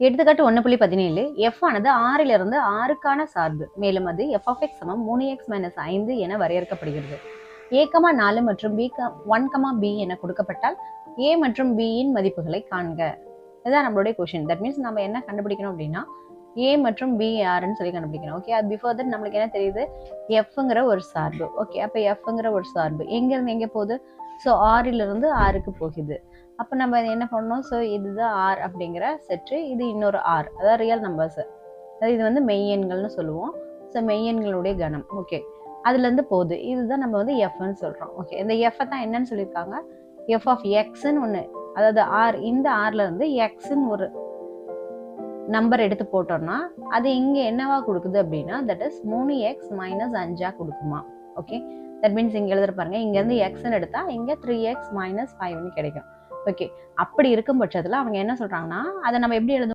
எடுத்துக்காட்டு 1.17 f ஆனது R இலிருந்து R க்கான சார்பு, மேலும் அது f of x சமம் 3x - 5 என வரையறுக்கப்படுகிறது. a, 4 மற்றும் b 1, b என கொடுக்கப்பட்டால் a மற்றும் b இன் மதிப்புகளை காண்க. இதுதான் நம்மளுடைய கொஸ்டின். தட் மீன்ஸ் நம்ம என்ன கண்டுபிடிக்கணும் அப்படின்னா a மற்றும் b யாருன்னு சொல்லி கண்டுபிடிக்கணும். ஓகே, அது பிஃபோர் தட் நம்மளுக்கு என்ன தெரியுது, fங்கிற ஒரு சார்பு. ஓகே, அப்போ fங்கிற ஒரு சார்பு எங்கேருந்து எங்கே போகுது, ஸோ ஆறிலிருந்து ஆறுக்கு போகுது. அப்போ நம்ம என்ன பண்ணணும், ஸோ இதுதான் ஆர் அப்படிங்கிற செட்டு, இது இன்னொரு ஆர், அதாவது ரியல் நம்பர்ஸ், அதாவது இது வந்து மெய்யெண்கள்னு சொல்லுவோம். ஸோ மெய்யெண்களுடைய கணம். ஓகே, அதுலேருந்து போகுது, இதுதான் நம்ம வந்து எஃப்னு சொல்கிறோம். ஓகே, இந்த எஃப்ஐ தான் என்னன்னு சொல்லியிருக்காங்க, எஃப் ஆஃப் எக்ஸ்ன்னு ஒன்று, அதாவது ஆர், இந்த ஆர்ல இருந்து எக்ஸ்ன்னு ஒரு நம்பர் எடுத்து போட்டோம்னா அது இங்கே என்னவா கொடுக்குது அப்படின்னா தட் இஸ் 3x - 5 கொடுக்குமா. ஓகே, தட் மீன்ஸ் இங்கே எழுதுற பாருங்க, இங்கேருந்து எக்ஸ்ன்னு எடுத்தா இங்கே 3x - 5 கிடைக்கும். ஓகே, அப்படி இருக்கும் பட்சத்தில் அவங்க என்ன சொல்றாங்கன்னா அதை நம்ம எப்படி எழுத